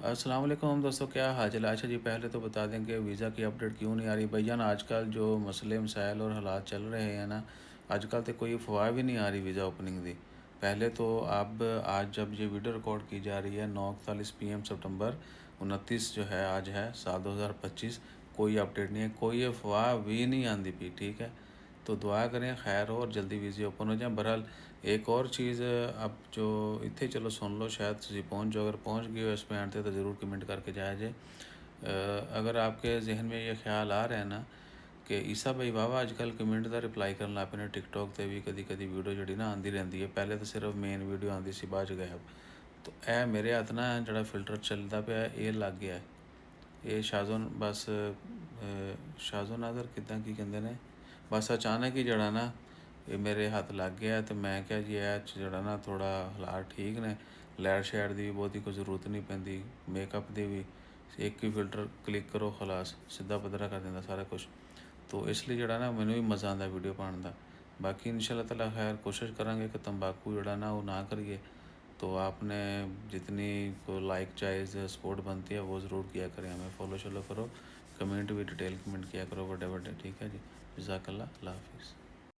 अस्सलाम वालेकुम दोस्तों, क्या हाल है। अच्छा जी, पहले तो बता दें कि वीज़ा की अपडेट क्यों नहीं आ रही भाईजान। आजकल जो मसले मसाइल और हालात चल रहे हैं ना, आजकल तो कोई अफवाह भी नहीं आ रही वीज़ा ओपनिंग दी। पहले तो अब आज जब ये वीडियो रिकॉर्ड की जा रही है 9:41 PM सितंबर 29 जो है आज है साल 2025, कोई अपडेट नहीं है, कोई अफवाह भी नहीं आती पी, ठीक है। तो दुआ करें खैर हो और जल्दी वीज़े ओपन हो जाए। बहरहाल एक और चीज़ अब जो इतने चलो सुन लो, शायद तुम पहुँच जाओ, अगर पहुँच गए हो इस पॉइंट पे तो ज़रूर कमेंट करके जाया जे। अगर आपके जहन में ये ख्याल आ रहा है ना कि ईसा भाई वाहवा आजकल कमेंट का रिप्लाई करन लग पे ने, टिकटॉक से भी कभी कभी वीडियो जी ना आती रहती है। पहले तो सिर्फ मेन वीडियो आती सी, बाद गायब। तो यह मेरे हथ ना जो फिल्टर चलता पाया ये लग गया है। ये शाज़ोन बस शाज़ो नाज़र किदा की कहते हैं, बस अचानक ही जड़ा ना ये मेरे हथ लग गया। तो मैं क्या जी जड़ा ना थोड़ा हालात ठीक ने, लाइट शाइट की भी बहुती कोई जरूरत नहीं पैंती, मेकअप की भी एक ही फिल्टर क्लिक करो खलास सीधा पद्धरा कर देंदा सारा कुछ। तो इसलिए जड़ा ना मैंने भी मज़ा आता वीडियो पाने का। बाकी इंशाल्लाह ताला खैर कोशिश करांगे कि तंबाकू जड़ा ना वो ना करिए। तो आपने जितनी को लाइक जायज़ सपोर्ट बनती है वो ज़रूर किया करें, हमें फॉलो शॉलो करो, कमेंट भी डिटेल कमेंट किया करो बड़े बड़े, ठीक है जी। जज़ाकल्लाह, अल्लाह हाफिज़।